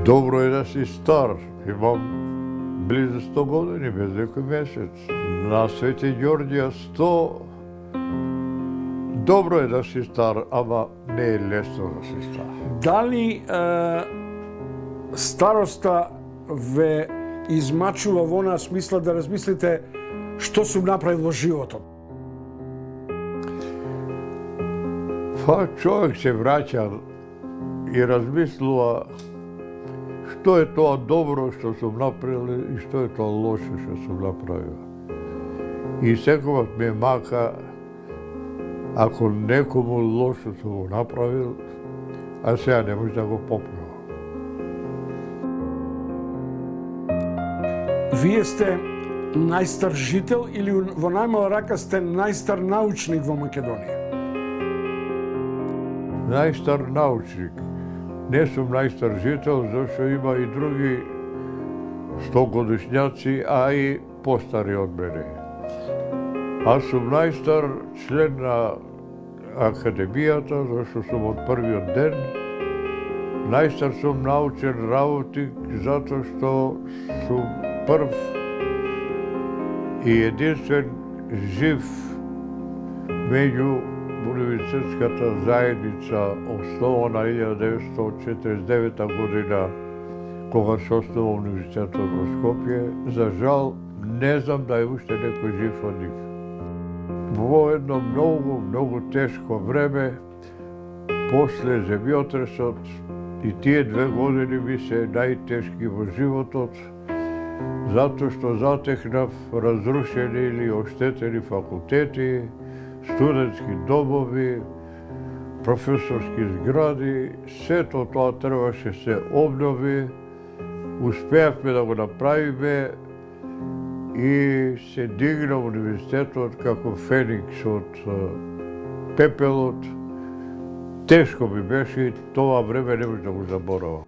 Dobro je da si star. Imam blizu 100 godini, bez nekoj mesec. Na Sveti Đorđija 100. Dobro je da si star, ама не е лесно да си стар. Дали староста ве измачува во онаа смисла да размислите што сум направил во животот? Па човек се враќа и размислува што е тоа добро што сум направил и што е тоа лошо што сум направил. И секогаш ме мака ако некому лошо сум го направил, а сега не може да го поправам. Вие сте најстар жител или во најмала рака сте најстар научник во Македонија? Најстар научник. Не сум најстар жител, зашто има и други 100 годишњаци, а и постари од мене. Аз сум најстар член на Академијата, зашто сум од првиот ден. Најстар сум научен работник, затоа што сум прв и единствен жив меѓу универзитетската заедница основана 1949 година, кога се основа универзитетот во Скопје. За жал, не знам да е уште некој жив од нив. Во едно многу тешко време, после земјотресот, и тие 2 години ми се најтешки во животот, затоа што затекнав разрушени или оштетени факултети, студентски домови, професорски згради, сето тоа требаше се обнови. Успеавме да го направиме и се дигна универзитетот како феникс од пепелот. Тешко ми беше и тоа време не може да го заборавам.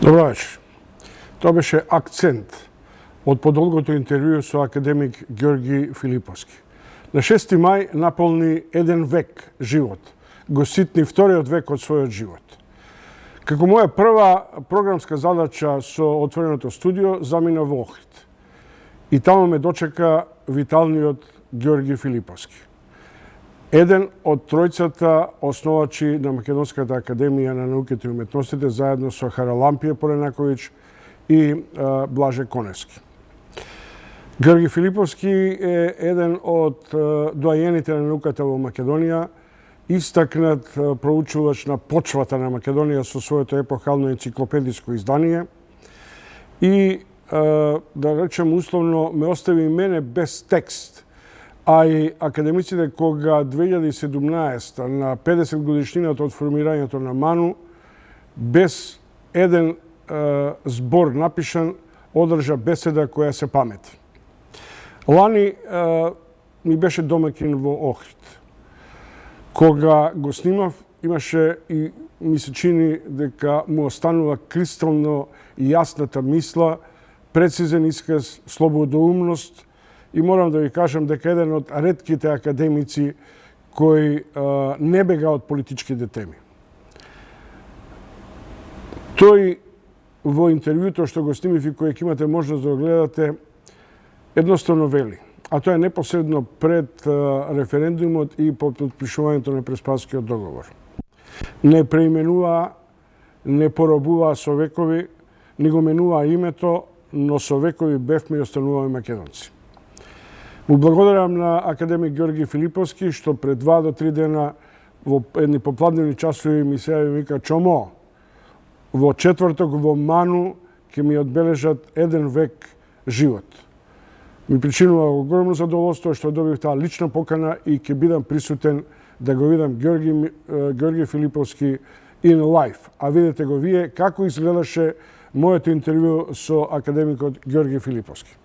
Добро вечер. Тоа беше акцент од подолгото интервју со академик Ѓорги Филиповски. На 6 мај наполни 1 век живот, го ситни вториот век од својот живот. Како моја прва програмска задача со отвореното студио замина во Охрид. И таму ме дочека виталниот Ѓорги Филиповски. Еден од тројцата основачи на Македонската академија на науките и уметностите заедно со Харалампија Поленаковиќ и Блаже Коневски. Ѓорги Филиповски е еден од доајените на науката во Македонија, истакнат проучувач на почвата на Македонија со своето епохално енциклопедиско издание и, да речем условно, ме остави мене без текст, а и академиците кога 2017 на 50 годишнината од формирањето на МАНУ, без еден збор напишан, одржа беседа која се памети. Лани ми беше домакин во Охрид. Кога го снимав, имаше и ми се чини дека му останува кристално јасната мисла, прецизен исказ, слободоумност и морам да ви кажам дека еден од ретките академици кои не бега од политичките теми. Тој во интервјуто што го снимив и кој ќе имате можност да го гледате, едноставно вели, а тоа е непосредно пред референдумот и по подпишувањето на Преспанскиот договор. Не преименуваа, не поробуваа со векови, не го менуваа името, но со векови бевме и остануваме македонци. Му благодарам на академик Ѓорги Филиповски што пред 2 до 3 дена во едни попладневни часови ми се јави вика Чомо, во четврток во МАНУ ќе ми одбележат 1 век живот. Ми причинува огромно задоволство што добив таа лична покана и ќе бидам присутен да го видам Ѓорги Филиповски in life. А видете го вие како изгледаше моето интервју со академикот Ѓорги Филиповски.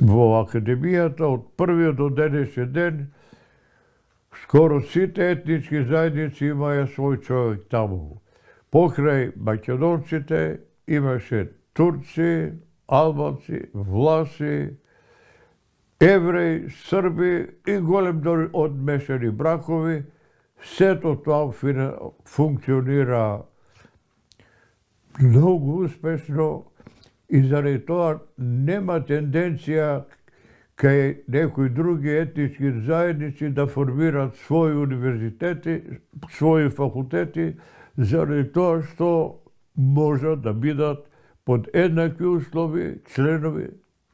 Во академијата од првиот до денешен ден Скоро сите етнички заедници имаја свој човек таму. Покрај македонците имаше турци, албанци, власи, евреи, срби и голем број одмешани бракови. Сето тоа функционира многу успешно и заради тоа нема тенденција кај некои други етнички заедници да формираат своји универзитети, своји факултети, заради тоа што можат да бидат под еднакви услови членови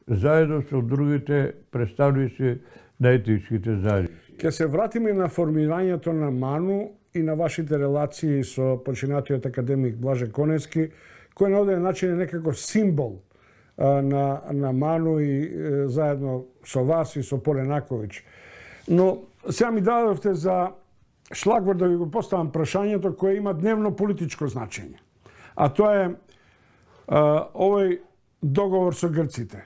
заедно со другите представници на етничките заедници. Ќе се вратиме на формирањето на МАНУ и на вашите релации со починатиот академик Блаже Коневски, кој на оден начин е некако символ на МАНУ и заедно со вас и со Поле Наковиќ. Но сега ми дадовте за шлагвор да ви го поставам прашањето кое има дневно политичко значење. А тоа е овој договор со грците.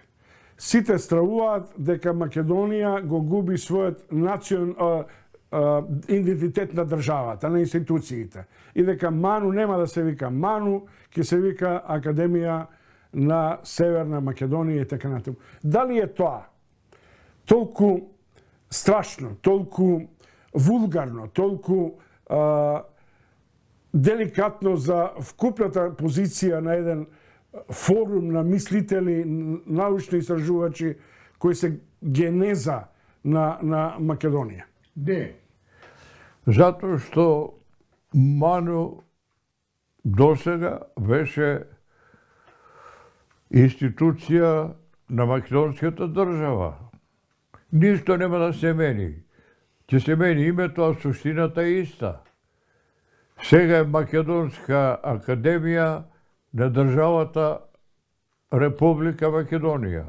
Сите стравуваат дека Македонија го губи својот идентитет на државата, на институциите. И дека МАНУ нема да се вика МАНУ, ќе се вика Академија на Северна Македонија и така натаму. Дали е тоа толку страшно, толку вулгарно, толку деликатно за вкупната позиција на еден форум на мислители, научни истражувачи кои се генеза на Македонија? Не. Затоа што МАНУ досега беше институција на македонската држава. Ништо нема да се мени. Ќе се мени името, а суштината е иста. Сега е Македонска академија на државата Република Македонија.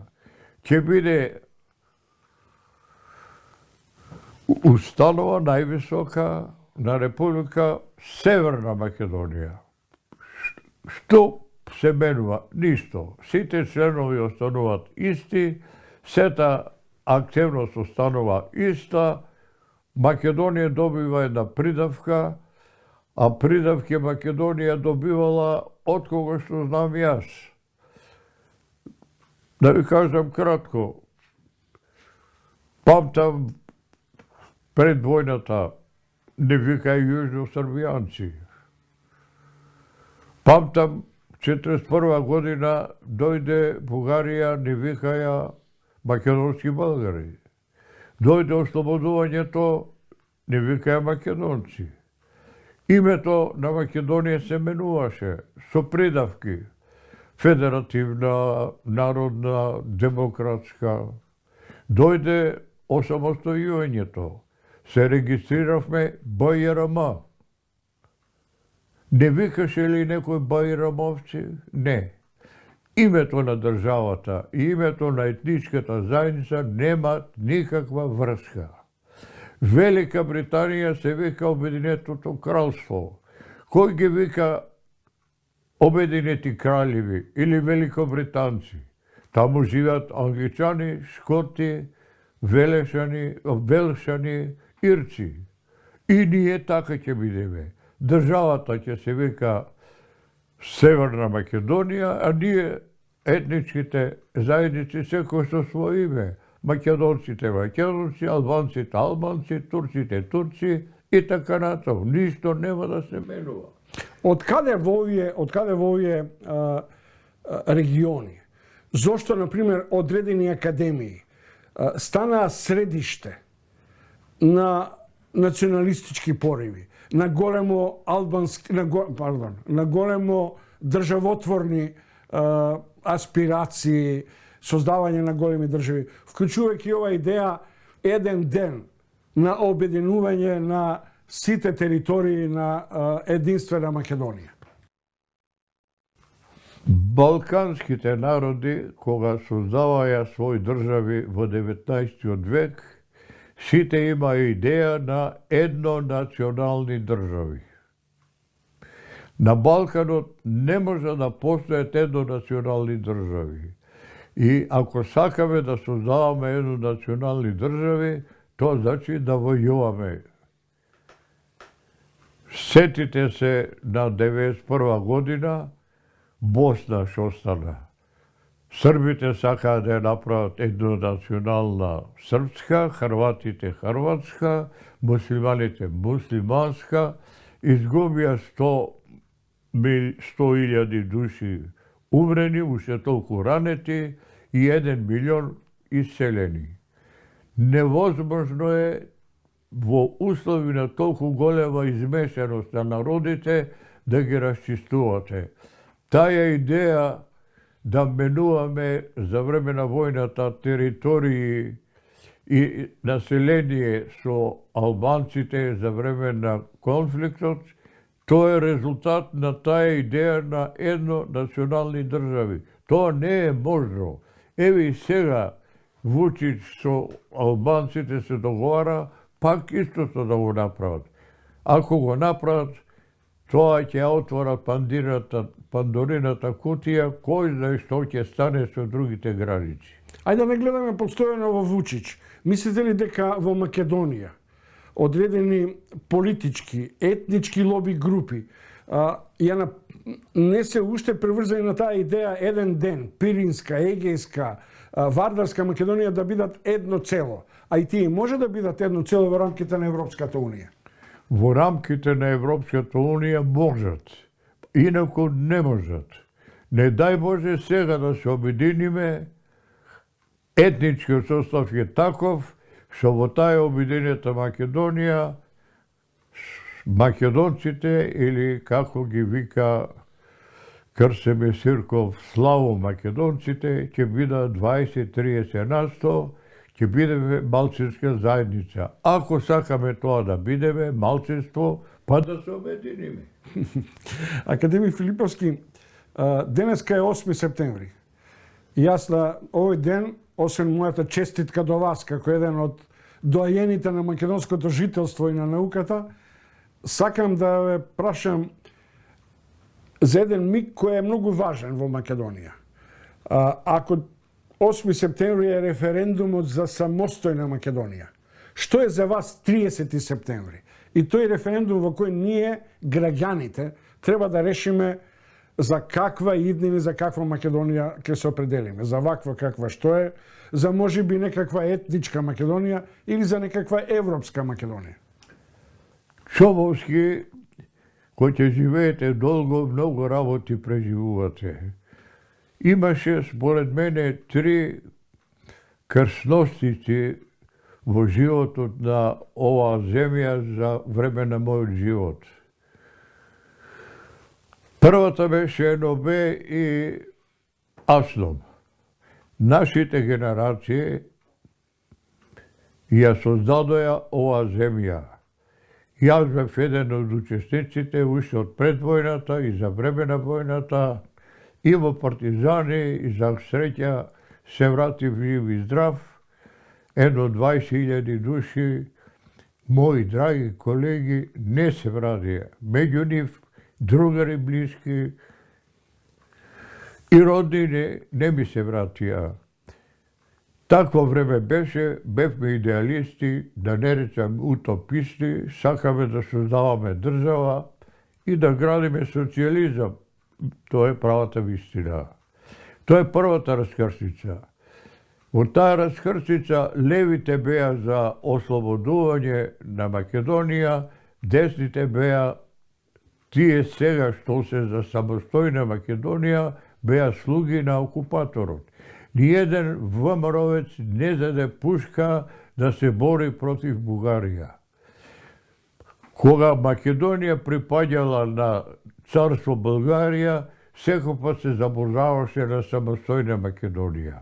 Ќе биде установа највисока на Република Северна Македонија. Што се менува? Ништо. Сите членови остануваат исти, сета активност останува иста, Македонија добива една придавка, а придавки Македонија добивала од кога што знам јас. Да ви кажам кратко, памтам пред војната не викаја јужно-србијанци. Памтам 1941 година дојде Бугарија, не викаја македонски българи. Дојде ослободувањето, не викаја македонци. Името на Македонија се менуваше со придавки. Федеративна, народна, демократска. Дојде осамостојувањето. Се регистриравме БЈРМ. Не викаше ли некој бајрамовци? Не. Името на државата и името на етничката заедница немаат никаква врска. Велика Британија се вика Обединетото кралство. Кој ги вика Обединети кралеви или великобританци? Таму живеат англичани, шкоти, велшани, ирци. И ние така ќе бидеме. Државата ќе се вика Северна Македонија, а ние етничките заедници секој со своје име. Македонците македонци, албанците албанци, турците турци и така натаму. Ништо нема да се менува. Од каде во овие региони? Зошто, например, одредени академии станаа средиште на националистички пориви, на големо државотворни аспирации, создавање на големи држави, вклучувајќи ова идеја еден ден на обединување на сите територии на единствена Македонија? Балканските народи, кога создаваја своји држави во 19 век, сите имаа идеја на еднонационални држави. На Балканот не може да постојат еднонационални држави. И ако сакаме да создаваме еднонационални држави, тоа значи да војуваме Сетите се на 91 година, Босна што стана. Србите сакаа да ја направат еднонационална српска, хрватите хрватска, муслиманите муслиманска, изгубија 100.000 души умрени, уште толку ранети и 1 милион иселени. Невозможно е во услови на толку голема измешаност на народите да ги расчистувате. Таа идеја да менуваме за време на војната територии и население со албанците за време на конфликтот, тоа е резултат на таа идеја на еднонационални држави. Тоа не е можно. Еве и сега Вучич со албанците се договара пак истото да го направат. Ако го направат, тоа ќе отвора Пандорината кутија, кој знае што ќе стане со другите граници. Ајде да не гледаме постојано во Вучич. Мислите ли дека во Македонија одредени политички, етнички лоби групи не се уште преврзани на таа идеја еден ден, Пиринска, Егејска, Вардарска Македонија да бидат едно цело, а и тие може да бидат едно цело во рамките на Европската Унија? Во рамките на Европската Унија можат, инаку не можат. Не дај Боже сега да се обединиме, етничкиот состав е таков, што во таа обединета Македонија, македонците, или како ги вика Крсе Месирков, Славо македонците, ќе бидат 20-30%, ќе бидеме малцинска заедница. Ако сакаме тоа да бидеме малцинство, па да се обединиме. Академик Филиповски, денеска е 8 септември. И јас на овој ден, освен мојата честитка до вас, како еден од доајените на македонското жителство и на науката, сакам да ве прашам за еден миг кој е многу важен во Македонија. Ако 8 септември е референдумот за самостојна Македонија, што е за вас 30 септември? И тој референдум во кој ние, граѓаните, треба да решиме за каква иднина, за каква Македонија ќе се определиме. За ваква каква што е, за можеби некаква етничка Македонија или за некаква европска Македонија. Чомовски, кој ќе живеете долго, многу работи преживувате. Имаше, според мене, 3 крстностици во животот на оваа земја за време на мојот живот. Првата беше НОБ и АСНОМ. Нашите генерации ја создадоја оваа земја. Јас бев еден од учесниците уште од пред војната и за време на војната, и во партизани, и за среќа се вратив жив и здрав, едно 20.000 души, мои драги колеги, не се вратија. Меѓу нив другари блиски и роднини не ми се вратија. Такво време беше, бевме идеалисти, да не речам утописти, сакаме да создаваме држава и да градиме социјализам. Тоа е правата вистина. Тоа е првата раскрстица. Во таа раскрстица левите беа за ослободување на Македонија, десните беа тие сега што се за самостојна Македонија беа слуги на окупаторот. Ниеден ВМРО-вец не заде пушка да се бори против Бугарија. Кога Македонија припаѓала на царство Българија, секој пат се забожаваше на самостојна Македонија.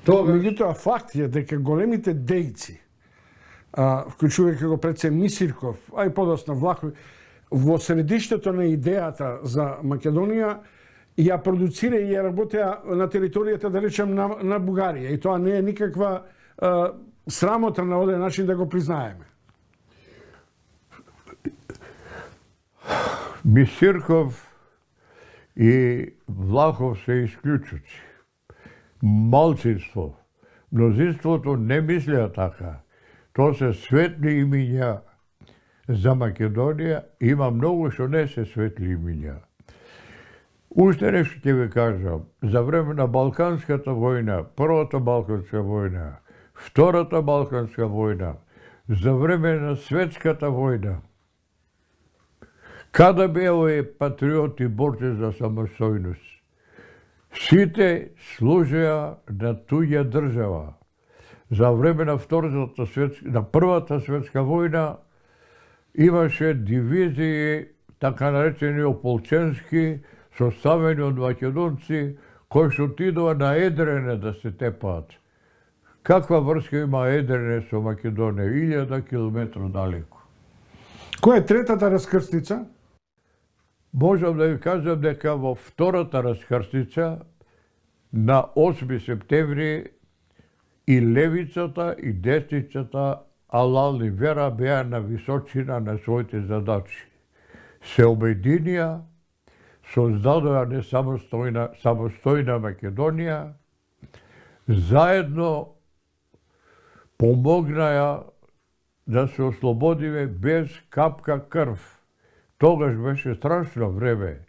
Меѓутоа, факт е дека големите дејци, вклучувајќи го предсе Мисирков, а и подоцна Влахов, во средиштето на идејата за Македонија, ја продуцира и ја работеа на територијата, да речем, на Бугарија. И тоа не е никаква срамота на овој начин да го признаеме. Мисирков и Влахов се исклучуци. Малцинство. Мнозинството не мислеа така. Тоа се светли имиња. за Македонија, има многу што не се светли имиња. Уште нешто ќе ви кажам, за време на Балканската војна, првата Балканска војна, втората Балканска војна, за време на Светската војна, када беа овие патриоти борци за самостојност? Сите служеа на туѓа држава. За време на првата светска војна имаше дивизии, така наречени ополченски, составени од македонци, кои што отидува на Едрене да се тепаат. Каква врска има Едрене со Македонија? 1000 километра далеко. Која е третата раскрстица? Можам да ви кажам дека во втората раскрстица на 8 септември и левицата и десницата Алал и Вера беа на височина на своите задачи. Се обединија, создадоа самостојна Македонија, заедно помогнаја да се ослободиме без капка крв. Тогаш беше страшно време.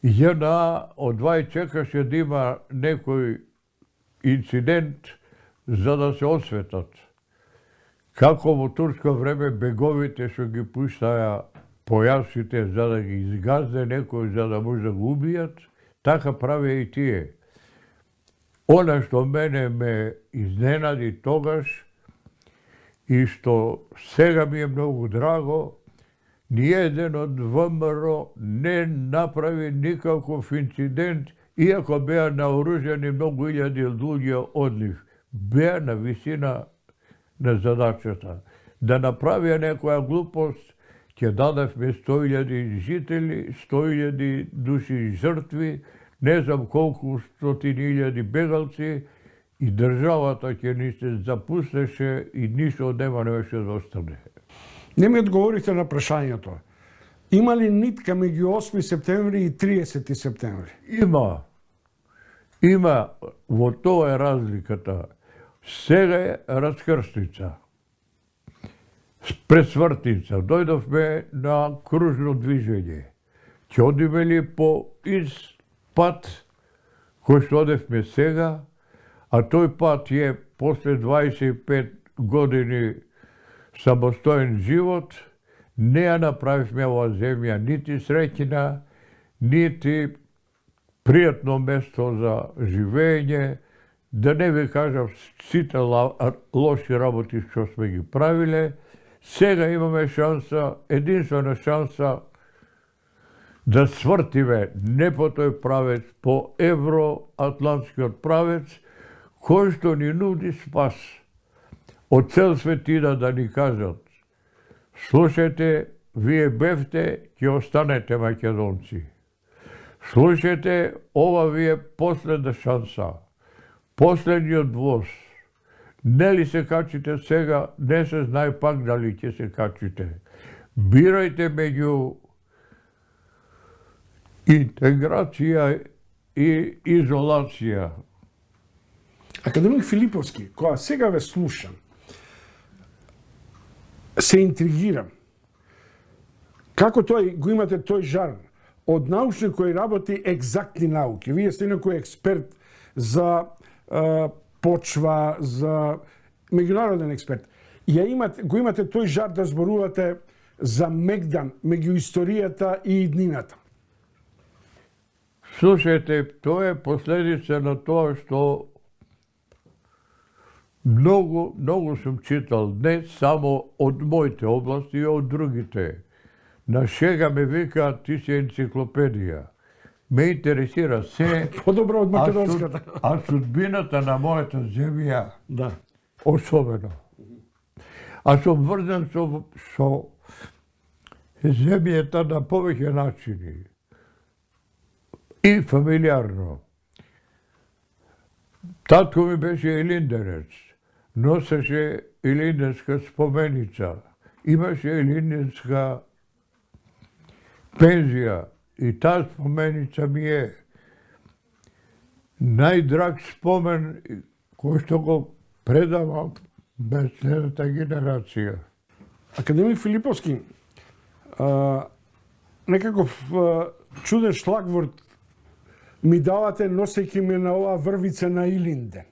ЈНА одвај чекаше да има некој инцидент за да се осветат. Како во турско време беговите што ги пуштаја појасите за да ги изгазде некој за да може да го убијат, така правеа и тие. Она што мене ме изненади тогаш и што сега ми е многу драго, ниеден од ВМРО не направи никаков инцидент, иако беа наоружени многу илјади луѓе од нив. Беа на висина на задачата. Да направија некоја глупост, ќе дадевме 100.000 жители, 100.000 души жртви, не знам колку стотини илјади бегалци, и државата ќе ни се запуснеше и ништо нема не беше да остане. Не ми одговорите на прашањето. Има ли нитка меѓу 8 септември и 30 септември? Има. Има, во тоа е разликата. Сега е раскрстица. Пресвртница. Дојдовме на кружно движење. Ќе одиме ли по пат кој што одевме сега, а тој пат е после 25 години самостоен живот, не ја направивме оваа земја нити среќна, нити пријатно место за живење, да не ви кажам сите лоши работи што сме ги правиле. Сега имаме шанса, единствена шанса, да свртиме не по тој правец, по евроатлантскиот правец, кој што ни нуди спас. Од цел светина да ни кажат: слушајте, вие бевте, ќе останете македонци. Слушајте, ова ви е последна шанса, последниот воз. Нели се качите сега, не се знае пак дали ќе се качите. Бирајте меѓу интеграција и изолација. Академик Филиповски, кога сега ве слушам, се интригирам. Како го имате тој жар од научник кој работи екзактни науки? Вие сте некој експерт за почва, за меѓународен експерт. Го имате тој жар да зборувате за мегдан меѓу историјата и иднината. Слушајте, тоа е последица на тоа што многу сум читал, не само од моите области, и од другите. На шега ме викаат: ти си енциклопедија. Ме интересира се, Подобро од македонската. а судбината на мојата земја, Да. особено. А сум врзан со земјата на повеќе начини. И фамилиарно. Татко ми беше илинденец. Носеше илинденска споменица. Имаше илинденска пензија. И таа споменица ми е најдраг спомен кој што го предавам на следната генерација. Академик Филиповски, некаков чуден шлагворд ми давате носејќи ме на оваа врвица на Илинден.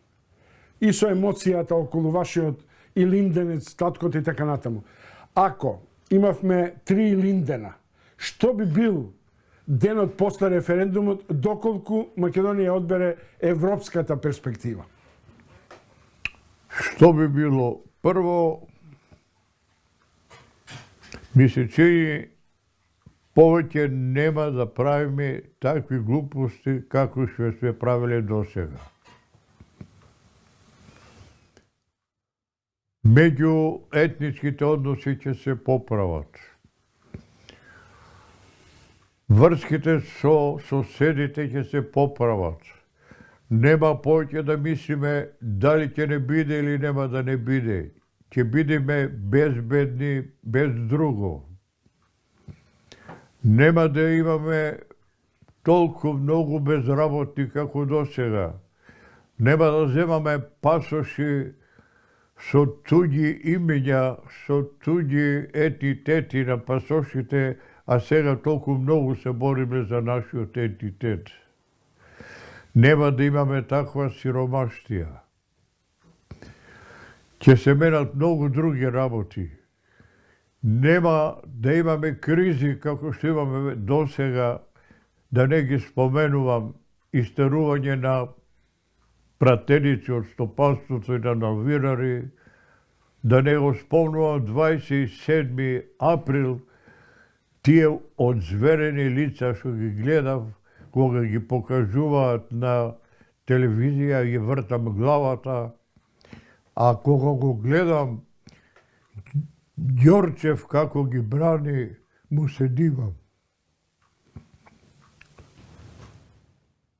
И со емоцијата околу вашиот Илинденец, таткото и така натаму. Ако имавме 3 Илиндена, што би бил денот после референдумот, доколку Македонија одбере европската перспектива? Што би било? Прво, ми се чини повеќе нема да правиме такви глупости како што сме правиле досега. Меѓу етничките односи ќе се поправат. Врските со соседите ќе се поправат. Нема повеќе да мислиме дали ќе не биде или нема да не биде. Ќе бидеме безбедни, без друго. Нема да имаме толку многу безработни како досега. Нема да земаме пасоши со туѓи имења, со туѓи етнитети на пасошите, а сега толку многу се бориме за нашиот етнитет. Нема да имаме таква сиромаштија. Ќе се менат многу други работи. Нема да имаме кризи како што имаме досега, да не ги споменувам истерување на пратеници од стопанството и на новинари, да не го спомнувам 27. април, тие одзверени лица што ги гледав, кога ги покажуваат на телевизија, ги вртам главата, а кога го гледам Ѓорчев како ги брани, му се дивам.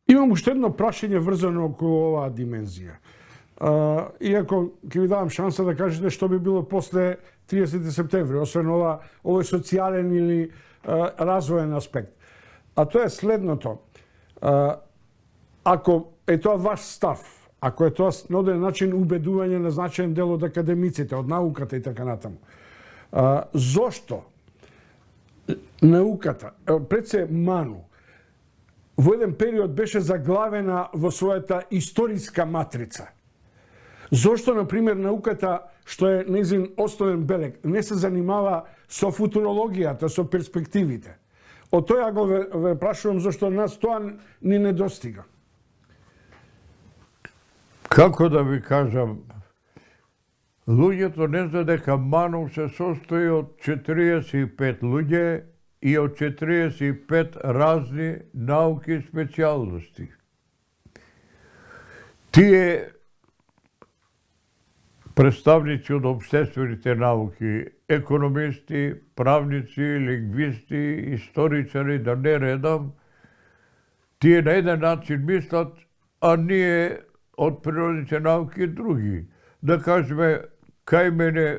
Имам уште едно прашање врзано околу оваа димензија. Иако ќе ви давам шанса да кажете што би било после 30 септември, освен овој социјален или развоен аспект. А тоа е следното. Ако е тоа ваш став, ако е тоа на оден начин убедување на значаен дел од академиците, од науката и така натаму, зошто науката, пред се Ману, во еден период беше заглавена во својата историска матрица? Зошто, например, науката, што е нејзин основен белег, не се занимава со футурологијата, со перспективите? Од тоа го ве прашувам, зашто нас тоа ни не достига. Како да ви кажам, луѓето не знае дека Манов се состои од 45 луѓе и од 45 разни науки и специјалности. Тие представници од општествените науки, економисти, правници, лингвисти, историчари, да не редам, тие на еден начин мислат, а ние од природните науки други. Да кажеме, кај мене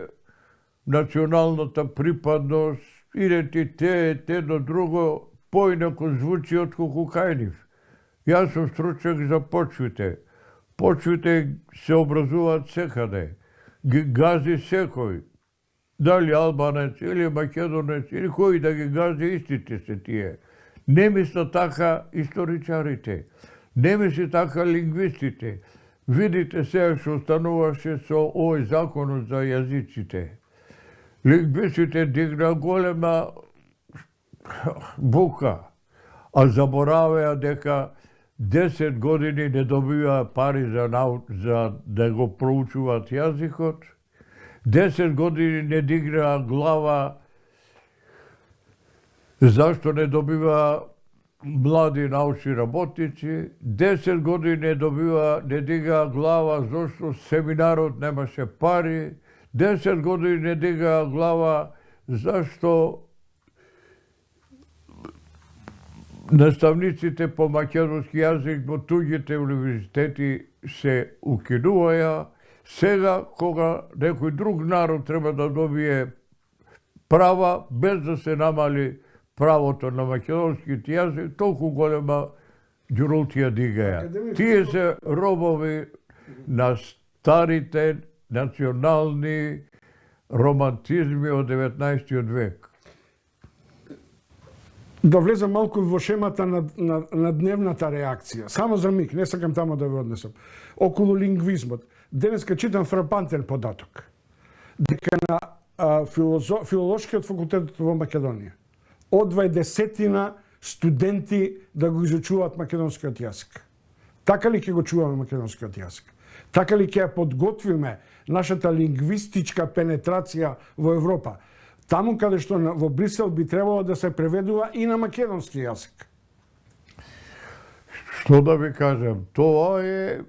националната припадност, идентитет, едно друго, поинако звучи отколку кај нив. Јас сум стручнjак за почвите. Почвите се образуваат секаде. Ги гази секој. Дали албанец, или македонец, или кој да ги гази, истите се тие. Не мислат така историчарите. Не мисли така лингвистите. Видите сега што остануваше со овој законот за јазиците. Лингвистите дигна голема бука, а забораваја дека 10 години не добиваа пари за да го проучуваат јазикот, 10 години не дигнаа глава зашто не добиваа млади научни работници, 10 години не дигаа глава зашто семинарот немаше пари, 10 години не дигаа глава зашто наставниците по македонски јазик во туѓите универзитети се укинуваја. Сега, кога некој друг народ треба да добие права, без да се намали правото на македонскиот јазик, толку голема ѓурултија дигаја. Тие се робови на старите национални романтизми од 19. век. Да влезам малку во шемата на дневната реакција. Само за миг, не сакам тамо да ве однесам. Околу лингвизмот. Денеска читам фрапантен податок. Дека на филолошкиот факултет во Македонија одвај десетина студенти да го изучуваат македонскиот јазик. Така ли ќе го чуваме македонскиот јазик? Така ли ќе ја подготвиме нашата лингвистичка пенетрација во Европа? Таму каде што во Брисел би требало да се преведува и на македонски јазик. Што да ви кажам, тоа е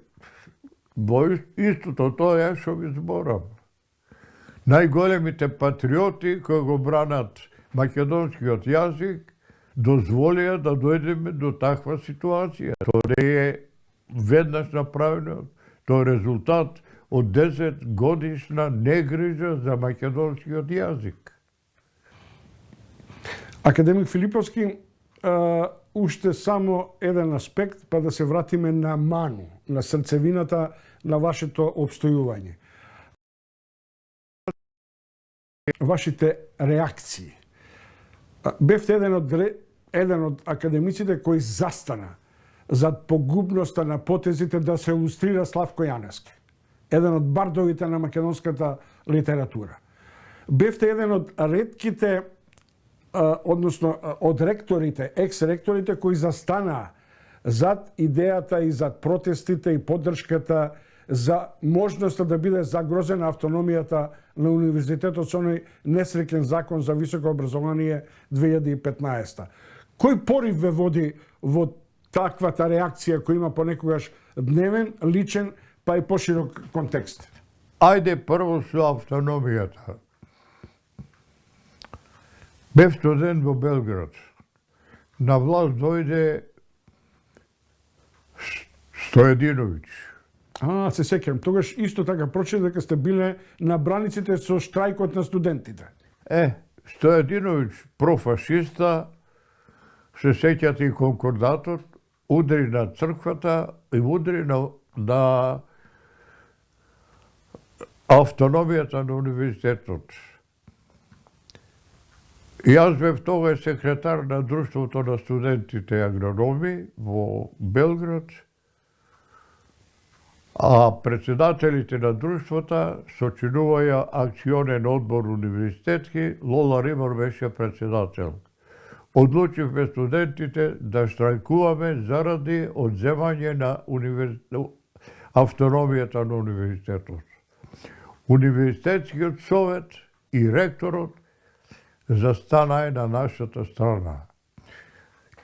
истото, тоа е што ви зборам. Најголемите патриоти кои го бранат македонскиот јазик дозволија да дојдеме до таква ситуација. Тоа не е веднаш направено, тоа е резултат од 10 годишна негрижа за македонскиот јазик. Академик Филиповски, уште само еден аспект, па да се вратиме на ману, на срцевината на вашето обстојување. Вашите реакции. Бевте еден од академиците кој застана зад погубноста на потезите да се илустрира Славко Јаневски, еден од бардовите на македонската литература. Бевте еден од ретките, односно од ректорите, екс-ректорите кои застанаа зад идејата и зад протестите и поддршката за можноста да биде загрозена автономијата на универзитетот со оној несреќен закон за високо образование 2015. Кој порив ве води во таквата реакција која има понекогаш дневен, личен, па и поширок контекст? Ајде прво со автономијата. Бев студент во Белград. На власт дојде Стојадиновиќ. Се сеќавам. Тогаш исто така прочитав дека сте биле на браниците со штрајкот на студентите. Стојадиновиќ, профашиста, се сеќате и конкордатот, удри на црквата и удри на автономијата на универзитетот. Јас бев тогаш секретар на Друштвото на студентите агрономи во Белград, а председателите на друштвата сочинуваја акционен одбор универзитетски, Лола Римар беше председател. Одлучивме студентите да штрајкуваме заради одземање на автономијата на универзитетот. Универзитетскиот совет и ректорот застанаа на нашата страна.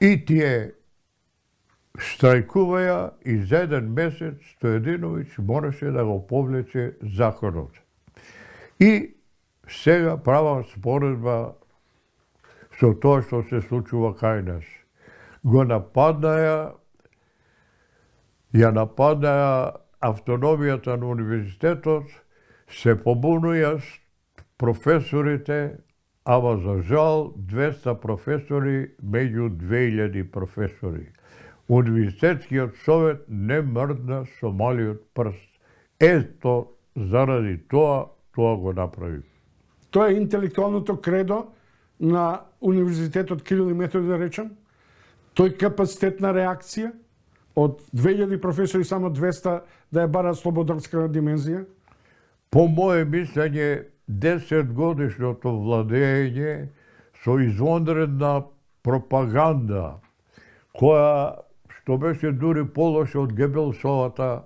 И тие штрајкуваја и за еден месец Стојадиновиќ мораше да го повлече законот. И сега правам споредба со тоа што се случува кај нас. Го нападнаја автономијата на универзитетот, се побунуја професорите, ама за жал 200 професори меѓу 2000 професори. Универзитетскиот совет не мрдна со малиот прст. Ето, заради тоа го направи. Тоа е интелектуалното кредо на Универзитетот Кирил и Методи, да речем? Тој капацитет на реакција од 2000 професори само 200 да ја барат слободарска димензија? По моје мислење, 10 годишното владење со извонредна пропаганда, која што беше дури полоша од Гебелсовата,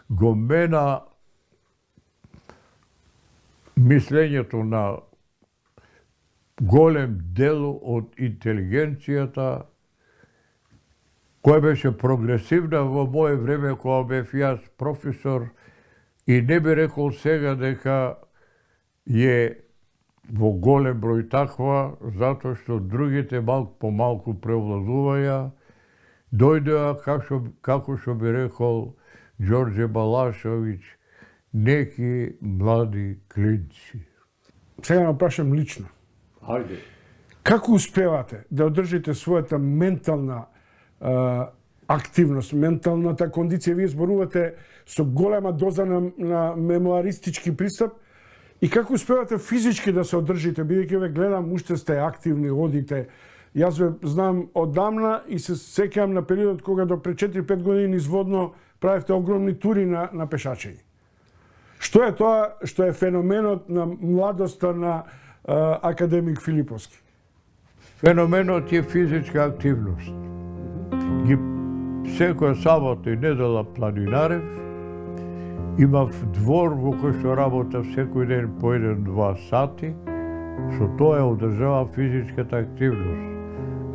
го мена мислењето на голем дел од интелигенцијата, која беше прогресивна во моје време, кога бев јас професор, и не би рекол сега дека е во голем број таква, затоа што другите малку по малку преовладуваја, дојдеа, како што би рекол Ѓорđe Балашовиќ, неки млади клинци. Сега ме прашам лично. Ајде. Како успевате да одржите својата ментална активност, менталната кондиција? Вие зборувате со голема доза на мемуаристички пристап И како успевате физички да се одржите, бидејќи ве гледам, уште сте активни, одите. Јас ве знам одамна и се сеќавам на периодот кога до пред 4-5 години низводно правевте огромни тури на пешачењи. Што е тоа што е феноменот на младоста на академик Филиповски? Феноменот е физичка активност. Ги секоја сабота и недела планинарев, имав двор во кој што работав секој ден по 1-2 сати, со тоа ја одржава физичката активност.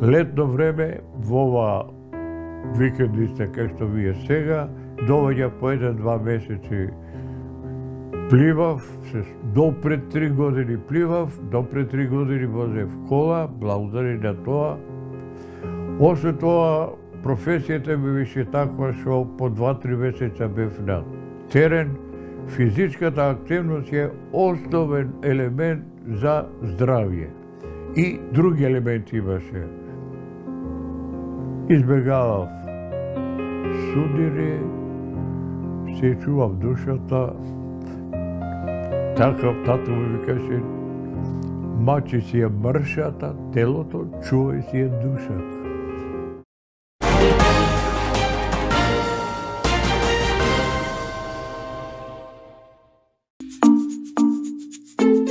Летно време, во ова викендиста кај што вие сега, доваѓа по 1-2 месеци пливав, до пред 3 години пливав, до пред 3 години возев кола, благодари на тоа. Освен тоа, професијата ми беше таква што по 2-3 месеца бев на терен. Физичката активност е основен елемент за здравје. И други елементи имаше. Избегавав судири, се чував душата. Така тато ми викаше, мачи си ја мршата, телото, чувај си ја душата.